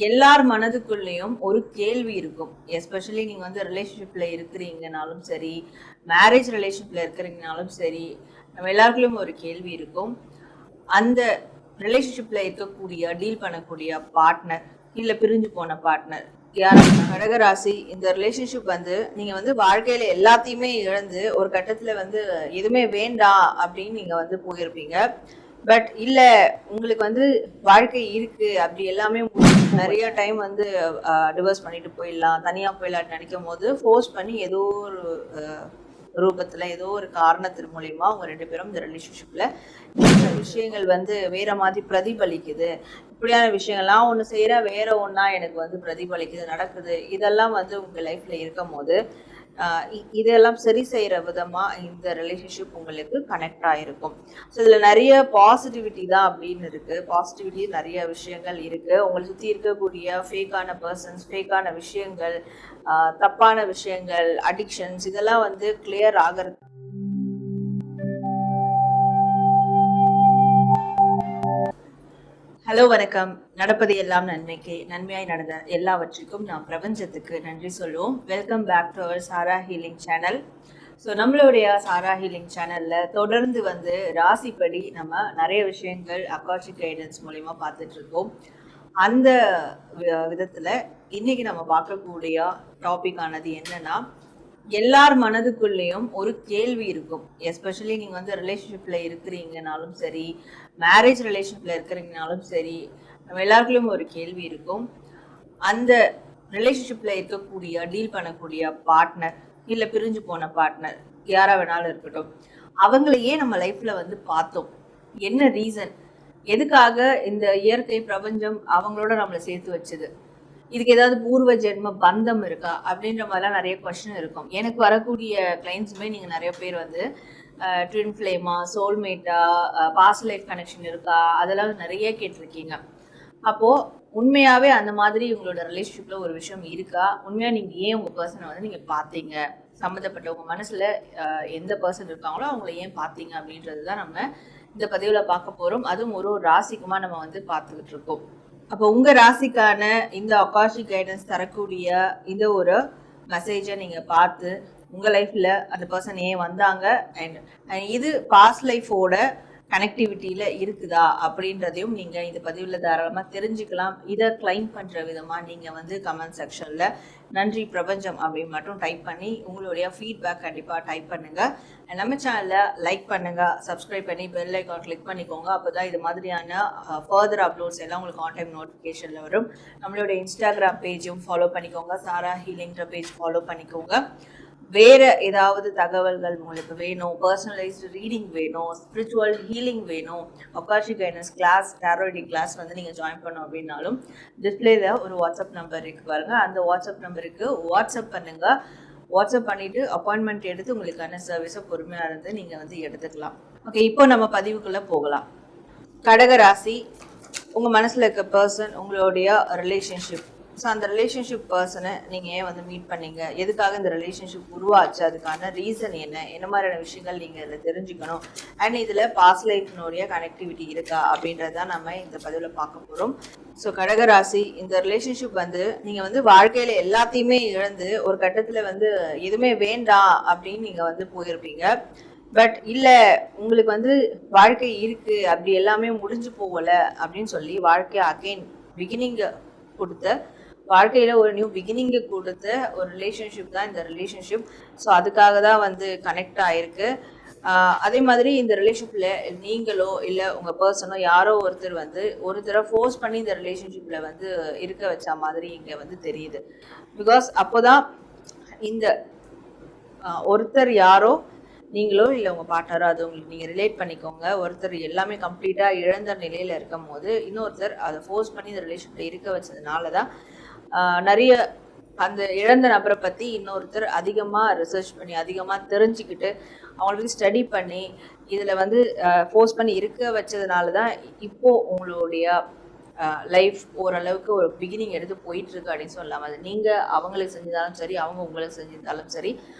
எல்லார் மனதுக்குள்ளேயும் ஒரு கேள்வி இருக்கும். எஸ்பெஷலி நீங்க வந்து ரிலேஷன்ஷிப்ல இருக்கிறீங்கனாலும் சரி, மேரேஜ் ரிலேஷன்ஷிப்ல இருக்கிறீங்கனாலும் சரி, நம்ம எல்லாருக்குள்ளயும் ஒரு கேள்வி இருக்கும். அந்த ரிலேஷன்ஷிப்ல இருக்கக்கூடிய டீல் பண்ணக்கூடிய பார்ட்னர் இல்ல பிரிஞ்சு போன பார்ட்னர் யாரும் கடகராசி. இந்த ரிலேஷன்ஷிப் வந்து நீங்க வந்து வாழ்க்கையில எல்லாத்தையுமே இழந்து ஒரு கட்டத்துல வந்து எதுவுமே வேண்டாம் அப்படின்னு நீங்க வந்து போயிருப்பீங்க. பட் இல்ல, உங்களுக்கு வந்து வாழ்க்கை இருக்கு அப்படி எல்லாமே நிறைய டைம் வந்து டிவோர்ஸ் பண்ணிட்டு போயிடலாம், தனியா போயிடலாம்னு நினைக்கும் போது ஃபோர்ஸ் பண்ணி ஏதோ ஒரு ரூபத்துல ஏதோ ஒரு காரணத்தின் மூலியமா அவங்க ரெண்டு பேரும் இந்த ரிலேஷன்ஷிப்ல விஷயங்கள் வந்து வேற மாதிரி பிரதிபலிக்குது. இப்படியான விஷயங்கள்லாம் ஒன்று செய்யற வேற ஒன்னா எனக்கு வந்து பிரதிபலிக்குது நடக்குது. இதெல்லாம் வந்து உங்க லைஃப்ல இருக்கும் போது இதெல்லாம் சரி செய்யற விதமா இந்த ரிலேஷன்ஷிப் உங்களுக்கு கனெக்ட் ஆயிருக்கும். ஸோ இதுல நிறைய பாசிட்டிவிட்டி தான் அப்படின்னு இருக்கு. பாசிட்டிவிட்டி நிறைய விஷயங்கள் இருக்கு. உங்களை சுத்தி இருக்கக்கூடிய ஃபேக்கான பர்சன்ஸ், ஃபேக்கான விஷயங்கள், தப்பான விஷயங்கள், அடிக்ஷன்ஸ் இதெல்லாம் வந்து கிளியர் ஆகிறது. ஹலோ, வணக்கம். நடப்பது எல்லாம் நன்மைக்கு, நன்மையாய் நடந்த எல்லாவற்றிற்கும் நாம் பிரபஞ்சத்துக்கு நன்றி சொல்லுவோம். Welcome back to our Sara healing channel. So நம்மளுடைய சாரா ஹீலிங் சேனலில் தொடர்ந்து வந்து ராசிப்படி நம்ம நிறைய விஷயங்கள் அக்காஷிக் கைடன்ஸ் மூலிமா பார்த்துட்டு இருக்கோம். அந்த விதத்தில் இன்னைக்கு நம்ம பார்க்கக்கூடிய டாபிக் ஆனது என்னன்னா, எல்லார் மனதுக்குள்ளேயும் ஒரு கேள்வி இருக்கும். எஸ்பெஷலி நீங்க வந்து ரிலேஷன்ஷிப்ல இருக்கிறீங்கனாலும் சரி, மேரேஜ் ரிலேஷன்ஷிப்ல இருக்கிறீங்கனாலும் சரி, நம்ம எல்லாருக்குள்ளயும் ஒரு கேள்வி இருக்கும். அந்த ரிலேஷன்ஷிப்ல இருக்கக்கூடிய டீல் பண்ணக்கூடிய பார்ட்னர் இல்ல பிரிஞ்சு போன பார்ட்னர் யாரா வேணாலும் இருக்கட்டும், அவங்களையே நம்ம லைஃப்ல வந்து பார்த்தோம். என்ன ரீசன், எதுக்காக இந்த இயற்கை பிரபஞ்சம் அவங்களோட நம்மளை சேர்த்து வச்சது, இதுக்கு ஏதாவது பூர்வ ஜென்ம பந்தம் இருக்கா அப்படின்ற மாதிரிலாம் நிறைய கொஸ்டின் இருக்கும். எனக்கு வரக்கூடிய கிளைண்ட்ஸுமே நீங்கள் நிறைய பேர் வந்து ட்வின் ஃப்ளேமா, சோல்மேட்டா, பாஸ்ட் லைஃப் கனெக்ஷன் இருக்கா, அதெல்லாம் நிறைய கேட்டிருக்கீங்க. அப்போது உண்மையாகவே அந்த மாதிரி உங்களோட ரிலேஷன்ஷிப்பில் ஒரு விஷயம் இருக்கா? உண்மையாக நீங்கள் ஏன் உங்கள் பர்சனை வந்து நீங்கள் பார்த்தீங்க, சம்மந்தப்பட்ட உங்கள் மனசில் எந்த பர்சன் இருக்காங்களோ அவங்கள ஏன் பார்த்தீங்க அப்படின்றது தான் நம்ம இந்த பதிவில் பார்க்க போகிறோம். அதுவும் ஒரு ராசிக்குமா நம்ம வந்து பார்த்துக்கிட்டு இருக்கோம். அப்போ உங்க ராசிக்கான இந்த அக்காஷிக் கைடன்ஸ் தரக்கூடிய இந்த ஒரு மெசேஜை நீங்க பார்த்து உங்க லைஃப்ல அந்த பர்சன் ஏன் வந்தாங்க அண்ட் இது பாஸ்ட் லைஃபோட கனெக்டிவிட்டியில இருக்குதா அப்படின்றதையும் நீங்க இந்த பதிவுல தாராளமா தெரிஞ்சுக்கலாம். இதை கிளைம் பண்ற விதமா நீங்க வந்து கமெண்ட் செக்ஷன்ல நன்றி பிரபஞ்சம் அப்படின்னு மட்டும் டைப் பண்ணி உங்களுடைய ஃபீட்பேக் கண்டிப்பா டைப் பண்ணுங்க. நம்ம சேனல்ல லைக் பண்ணுங்க, சப்ஸ்கிரைப் பண்ணி பெல் ஐக்கான் கிளிக் பண்ணிக்கோங்க. அப்போதான் இது மாதிரியான ஃபர்தர் அப்லோட்ஸ் எல்லாம் உங்களுக்கு ஆன் டைம் நோட்டிஃபிகேஷன்ல வரும். நம்மளுடைய இன்ஸ்டாகிராம் பேஜும் ஃபாலோ பண்ணிக்கோங்க, சாரா ஹீலிங்கிற பேஜ் ஃபாலோ பண்ணிக்கோங்க. வேற ஏதாவது தகவல்கள் உங்களுக்கு வேணும், பர்சனலைஸ்டு ரீடிங் வேணும், ஸ்பிரிச்சுவல் ஹீலிங் வேணும், அக்காஷிக் கைடன்ஸ் கிளாஸ், டாரோடி கிளாஸ் வந்து நீங்கள் ஜாயின் பண்ணோம் அப்படின்னாலும் டிஸ்பிளேல ஒரு வாட்ஸ்அப் நம்பர் இருக்கு பாருங்க, அந்த வாட்ஸ்அப் நம்பருக்கு வாட்ஸ்அப் பண்ணுங்க. வாட்ஸ்அப் பண்ணிட்டு அப்பாயின்மெண்ட் எடுத்து உங்களுக்கான சர்வீஸை பொறுமையாக இருந்து நீங்கள் வந்து எடுத்துக்கலாம். ஓகே, இப்போ நம்ம பதிவுக்குள்ளே போகலாம். கடகராசி, உங்கள் மனசில் இருக்க பர்சன், உங்களுடைய ரிலேஷன்ஷிப். ஸோ அந்த ரிலேஷன்ஷிப் பர்சனை நீங்கள் ஏன் வந்து மீட் பண்ணீங்க, எதுக்காக இந்த ரிலேஷன்ஷிப் உருவாச்சு, அதுக்கான ரீசன் என்ன மாதிரியான விஷயங்கள் நீங்கள் இதில் தெரிஞ்சுக்கணும், அண்ட் இதில் பாஸ்ட் லைஃப்னுடைய கனெக்டிவிட்டி இருக்கா அப்படின்றத நம்ம இந்த பதிவில் பார்க்க போகிறோம். ஸோ கடகராசி, இந்த ரிலேஷன்ஷிப் வந்து நீங்கள் வந்து வாழ்க்கையில் எல்லாத்தையுமே இழந்து ஒரு கட்டத்தில் வந்து எதுவுமே வேண்டாம் அப்படின்னு நீங்கள் வந்து போயிருப்பீங்க. பட் இல்லை, உங்களுக்கு வந்து வாழ்க்கை இருக்கு, அப்படி எல்லாமே முடிஞ்சு போகல அப்படின்னு சொல்லி வாழ்க்கையை அகெயின் பிகினிங் கொடுத்த, வாழ்க்கையில ஒரு நியூ பிகினிங்கை கொடுத்த ஒரு ரிலேஷன்ஷிப் தான் இந்த ரிலேஷன்ஷிப். ஸோ அதுக்காக தான் வந்து கனெக்ட் ஆயிருக்கு. அதே மாதிரி இந்த ரிலேஷன்ஷிப்ல நீங்களோ இல்லை உங்க பர்சனோ யாரோ ஒருத்தர் வந்து ஒருத்தரை ஃபோர்ஸ் பண்ணி இந்த ரிலேஷன்ஷிப்ல வந்து இருக்க வச்ச மாதிரி இங்க வந்து தெரியுது. பிகாஸ் அப்போதான் இந்த ஒருத்தர் யாரோ, நீங்களோ இல்லை உங்கள் பார்ட்னரோ, அது உங்களுக்கு நீங்கள் ரிலேட் பண்ணிக்கோங்க. ஒருத்தர் எல்லாமே கம்ப்ளீட்டாக இழந்த நிலையில் இருக்கும் போது இன்னொருத்தர் அதை ஃபோர்ஸ் பண்ணி இந்த ரிலேஷன்ஷிப்பில் இருக்க வச்சதுனால தான் நிறைய அந்த இழந்த நபரை பற்றி இன்னொருத்தர் அதிகமாக ரிசர்ச் பண்ணி அதிகமாக தெரிஞ்சுக்கிட்டு அவங்களுக்கு ஸ்டடி பண்ணி இதில் வந்து ஃபோர்ஸ் பண்ணி இருக்க வச்சதுனால தான் இப்போது உங்களுடைய லைஃப் ஓரளவுக்கு ஒரு பிகினிங் எடுத்து போயிட்டுருக்கு அப்படின்னு சொல்லலாம். அது நீங்கள் அவங்களுக்கு செஞ்சிருந்தாலும் சரி, அவங்க உங்களுக்கு செஞ்சிருந்தாலும் சரி,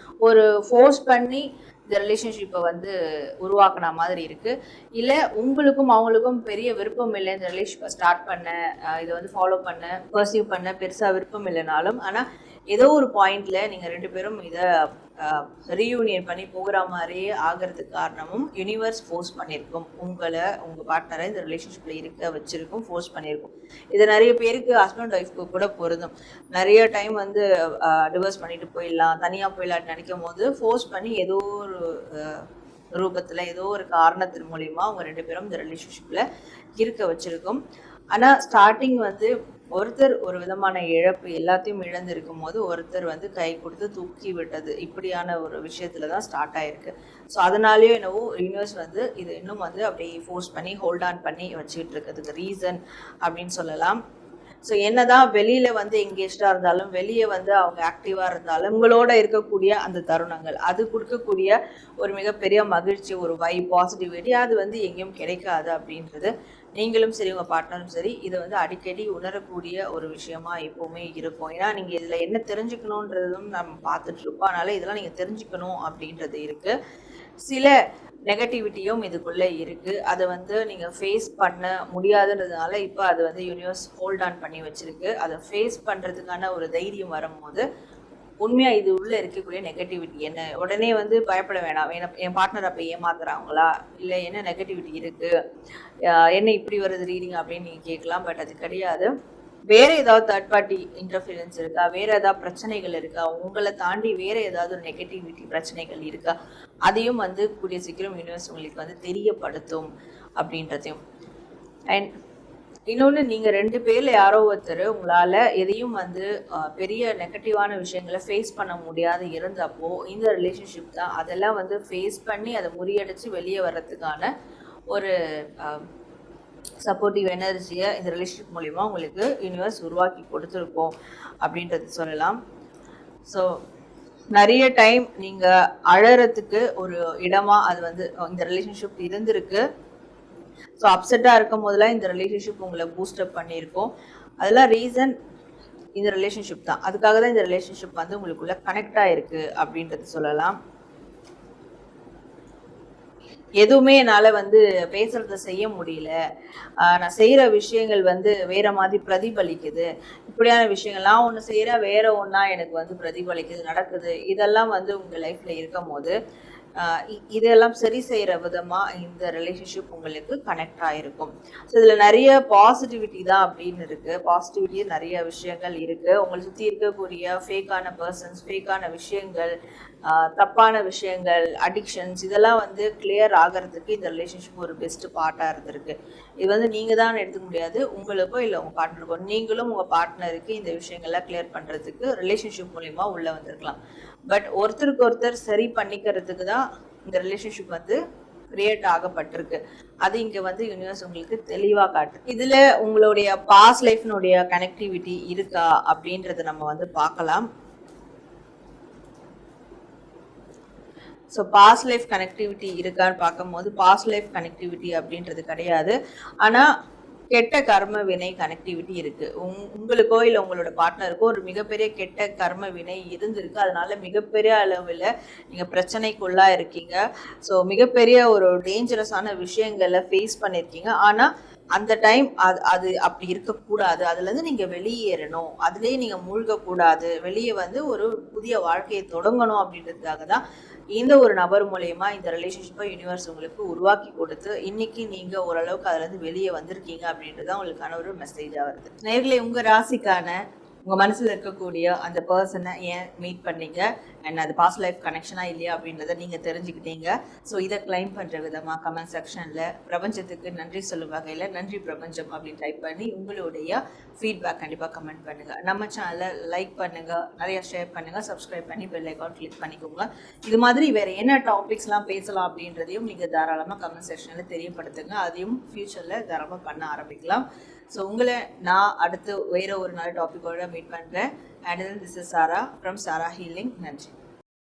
ஒரு ஃபோர்ஸ் பண்ணி இந்த ரிலேஷன்ஷிப்பை வந்து உருவாக்குன மாதிரி இருக்கு. இல்லை உங்களுக்கும் அவங்களுக்கும் பெரிய விருப்பம் இல்லை இந்த ரிலேஷன்ஷிப்பை ஸ்டார்ட் பண்ண, இதை வந்து ஃபாலோ பண்ண, பர்சீவ் பண்ண பெருசாக விருப்பம் இல்லைனாலும், ஆனால் ஏதோ ஒரு பாயிண்ட்ல நீங்கள் ரெண்டு பேரும் இதை ரீயூனியன் பண்ணி போகிற மாதிரியே ஆகிறதுக்கு காரணமும் யூனிவர்ஸ் ஃபோர்ஸ் பண்ணியிருக்கும். உங்கள் பார்ட்னரை இந்த ரிலேஷன்ஷிப்பில் இருக்க வச்சிருக்கும், ஃபோர்ஸ் பண்ணியிருக்கும். இது நிறைய பேருக்கு ஹஸ்பண்ட் ஒய்ஃப்க்கு கூட பொருந்தும். நிறைய டைம் வந்து டிவோர்ஸ் பண்ணிட்டு போயிடலாம், தனியாக போயிடலான்னு நினைக்கும் போது ஃபோர்ஸ் பண்ணி ஏதோ ஒரு ரூபத்தில் ஏதோ ஒரு காரணத்தின் மூலிமா அவங்க ரெண்டு பேரும் இந்த ரிலேஷன்ஷிப்பில் இருக்க வச்சிருக்கும். ஆனால் ஸ்டார்டிங் வந்து ஒருத்தர் ஒரு விதமான இழப்பு எல்லாத்தையும் இழந்திருக்கும் போது ஒருத்தர் வந்து கை கொடுத்து தூக்கி விட்டது இப்படியான ஒரு விஷயத்துல தான் ஸ்டார்ட் ஆயிருக்கு. ஸோ அதனாலேயோ என்னவோ யூனிவர்ஸ் வந்து இது இன்னும் வந்து அப்படியே ஃபோர்ஸ் பண்ணி ஹோல்ட் ஆன் பண்ணி வச்சுக்கிட்டு இருக்கிறதுக்கு ரீசன் அப்படின்னு சொல்லலாம். ஸோ என்னதான் வெளியில வந்து எங்கேஜ்டாக இருந்தாலும், வெளியே வந்து அவங்க ஆக்டிவாக இருந்தாலும், உங்களோட இருக்கக்கூடிய அந்த தருணங்கள் அது கொடுக்கக்கூடிய ஒரு மிகப்பெரிய மகிழ்ச்சி, ஒரு பாசிட்டிவிட்டி அது வந்து எங்கேயும் கிடைக்காது அப்படின்றது நீங்களும் சரி உங்கள் பார்ட்னரும் சரி இதை வந்து அடிக்கடி உணரக்கூடிய ஒரு விஷயமா எப்போவுமே இருக்கும். ஏன்னா நீங்கள் இதில் என்ன தெரிஞ்சுக்கணுன்றதும் நம்ம பார்த்துட்டு இருப்போம். அதனால இதெல்லாம் நீங்கள் தெரிஞ்சுக்கணும் அப்படின்றது இருக்குது. சில நெகட்டிவிட்டியும் இதுக்குள்ளே இருக்குது. அதை வந்து நீங்கள் ஃபேஸ் பண்ண முடியாதுன்றதுனால இப்போ அது வந்து யூனிவர்ஸ் ஹோல்ட் ஆன் பண்ணி வச்சுருக்கு. அதை ஃபேஸ் பண்ணுறதுக்கான ஒரு தைரியம் வரும்போது உண்மையாக இது உள்ளே இருக்கக்கூடிய நெகட்டிவிட்டி என்ன, உடனே வந்து பயப்பட வேணாம். என் பார்ட்னர் அப்போ ஏமாத்துறாங்களா, இல்லை என்ன நெகட்டிவிட்டி இருக்குது, என்ன இப்படி வருது ரீடிங் அப்படின்னு நீங்கள் கேட்கலாம். பட் அது கிடையாது. வேறு ஏதாவது தேர்ட் பார்ட்டி இன்டர்ஃபியரன்ஸ் இருக்கா, வேறு ஏதாவது பிரச்சனைகள் இருக்கா, உங்களை தாண்டி வேறு ஏதாவது ஒரு நெகட்டிவிட்டி பிரச்சனைகள் இருக்கா, அதையும் வந்து கூடிய சீக்கிரம் யூனிவர்ஸ் உங்களுக்கு வந்து தெரியப்படுத்தும் அப்படின்றதையும். அண்ட் இன்னொன்று, நீங்கள் ரெண்டு பேரில் யாரோ ஒருத்தர் உங்களால் எதையும் வந்து பெரிய நெகட்டிவான விஷயங்களை ஃபேஸ் பண்ண முடியாது இருந்தப்போ இந்த ரிலேஷன்ஷிப் தான் அதெல்லாம் வந்து ஃபேஸ் பண்ணி அதை முறியடித்து வெளியே வர்றதுக்கான ஒரு சப்போர்ட்டிவ் எனர்ஜியை இந்த ரிலேஷன்ஷிப் மூலிமா உங்களுக்கு யூனிவர்ஸ் உருவாக்கி கொடுத்துருக்கோம் அப்படின்றது சொல்லலாம். ஸோ நிறைய டைம் நீங்கள் அழறதுக்கு ஒரு இடமா அது வந்து இந்த ரிலேஷன்ஷிப் இருந்திருக்கு. ஸோ அப்செட்டாக இருக்கும் போதெல்லாம் இந்த ரிலேஷன்ஷிப் உங்களை பூஸ்டப் பண்ணியிருக்கோம். அதெல்லாம் ரீசன் இந்த ரிலேஷன்ஷிப் தான். அதுக்காக தான் இந்த ரிலேஷன்ஷிப் வந்து உங்களுக்குள்ள கனெக்ட் ஆகிருக்கு அப்படின்றது சொல்லலாம். எதுவுமே என்னால் வந்து பேசுறத செய்ய முடியல, நான் செய்கிற விஷயங்கள் வந்து வேற மாதிரி பிரதிபலிக்குது, இப்படியான விஷயங்கள்லாம் ஒன்று செய்கிறேன் வேற ஒன்றா எனக்கு வந்து பிரதிபலிக்குது நடக்குது, இதெல்லாம் வந்து உங்கள் லைஃப்பில் இருக்கும் போது இதெல்லாம் சரி செய்கிற விதமாக இந்த ரிலேஷன்ஷிப் உங்களுக்கு கனெக்ட் ஆகிருக்கும். ஸோ இதில் நிறைய பாசிட்டிவிட்டி தான் அப்படின்னு இருக்குது. பாசிட்டிவிட்டி நிறைய விஷயங்கள் இருக்குது. உங்களை சுற்றி இருக்கக்கூடிய ஃபேக்கான பர்சன்ஸ், ஃபேக்கான விஷயங்கள், தப்பான விஷயங்கள், அடிக்ஷன்ஸ் இதெல்லாம் வந்து கிளியர் ஆகிறதுக்கு இந்த ரிலேஷன்ஷிப் ஒரு பெஸ்ட் பார்ட்டாக இருந்திருக்கு. இது வந்து நீங்கள் தான் எடுத்துக்க முடியாது, உங்களுக்கோ இல்லை உங்கள் பார்ட்னருக்கோ. நீங்களும் உங்கள் பார்ட்னருக்கு இந்த விஷயங்கள்லாம் கிளியர் பண்ணுறதுக்கு ரிலேஷன்ஷிப் மூலிமா உள்ளே வந்திருக்கலாம். பட் ஒருத்தருக்கு ஒருத்தர் சரி பண்ணிக்கிறதுக்கு தான் இந்த ரிலேஷன்ஷிப் வந்து கிரியேட் ஆகப்பட்டிருக்கு. அது இங்கே வந்து யூனிவர்ஸ் உங்களுக்கு தெளிவாக காட்டு. இதில் உங்களுடைய பாஸ்ட் லைஃப்னுடைய கனெக்டிவிட்டி இருக்கா அப்படின்றத நம்ம வந்து பார்க்கலாம். ஸோ பாஸ்ட் லைஃப் கனெக்டிவிட்டி இருக்கான்னு பார்க்கும்போது பாஸ்ட் லைஃப் கனெக்டிவிட்டி அப்படின்றது கிடையாது. ஆனால் கெட்ட கர்ம வினை கனெக்டிவிட்டி இருக்கு. உங்களுக்கோ இல்லை உங்களோட பார்ட்னருக்கோ ஒரு மிகப்பெரிய கெட்ட கர்ம வினை இருந்திருக்கு. அதனால மிகப்பெரிய அளவில் நீங்கள் பிரச்சனைக்குள்ளா இருக்கீங்க. ஸோ மிகப்பெரிய ஒரு டேஞ்சரஸான விஷயங்களை ஃபேஸ் பண்ணியிருக்கீங்க. ஆனால் அந்த டைம் அது அப்படி இருக்கக்கூடாது. அதுலேருந்து நீங்கள் வெளியேறணும், அதுலேயே நீங்கள் மூழ்கக்கூடாது, வெளியே வந்து ஒரு புதிய வாழ்க்கையை தொடங்கணும் அப்படின்றதுக்காக தான் இந்த ஒரு நபர் மூலயமா இந்த ரிலேஷன்ஷிப்பை யூனிவர்ஸ் உங்களுக்கு உருவாக்கி கொடுத்து இன்னைக்கு நீங்கள் ஓரளவுக்கு அதுலேருந்து வெளியே வந்திருக்கீங்க அப்படின்றது தான் உங்களுக்கான ஒரு மெசேஜாக வருது. நேர்களை உங்கள் ராசிக்கான உங்கள் மனசில் இருக்கக்கூடிய அந்த பர்சனை ஏன் மீட் பண்ணீங்க அண்ட் அது பாஸ்ட் லைஃப் கனெக்ஷனாக இல்லையா அப்படின்றத நீங்கள் தெரிஞ்சுக்கிட்டீங்க. ஸோ இதை கிளைம் பண்ணுற விதமாக கமெண்ட் செக்ஷனில் பிரபஞ்சத்துக்கு நன்றி சொல்லும் வகையில் நன்றி பிரபஞ்சம் அப்படின்னு டைப் பண்ணி உங்களுடைய ஃபீட்பேக் கண்டிப்பாக கமெண்ட் பண்ணுங்கள். நம்ம சேனலை லைக் பண்ணுங்கள், நிறையா ஷேர் பண்ணுங்கள், சப்ஸ்கிரைப் பண்ணி பெல் ஐக்கான் கிளிக் பண்ணிக்கோங்க. இது மாதிரி வேறு என்ன டாபிக்ஸ்லாம் பேசலாம் அப்படின்றதையும் நீங்கள் தாராளமாக கமெண்ட் செக்ஷனில் தெரியப்படுத்துங்க. அதையும் ஃப்யூச்சரில் தாராளமாக பண்ண ஆரம்பிக்கலாம். ஸோ உங்களை நான் அடுத்து வேறு ஒரு நல்ல டாப்பிக்கோட மீட் பண்ணுறேன். And then this is Sarah from Sarah Healing. நன்றி.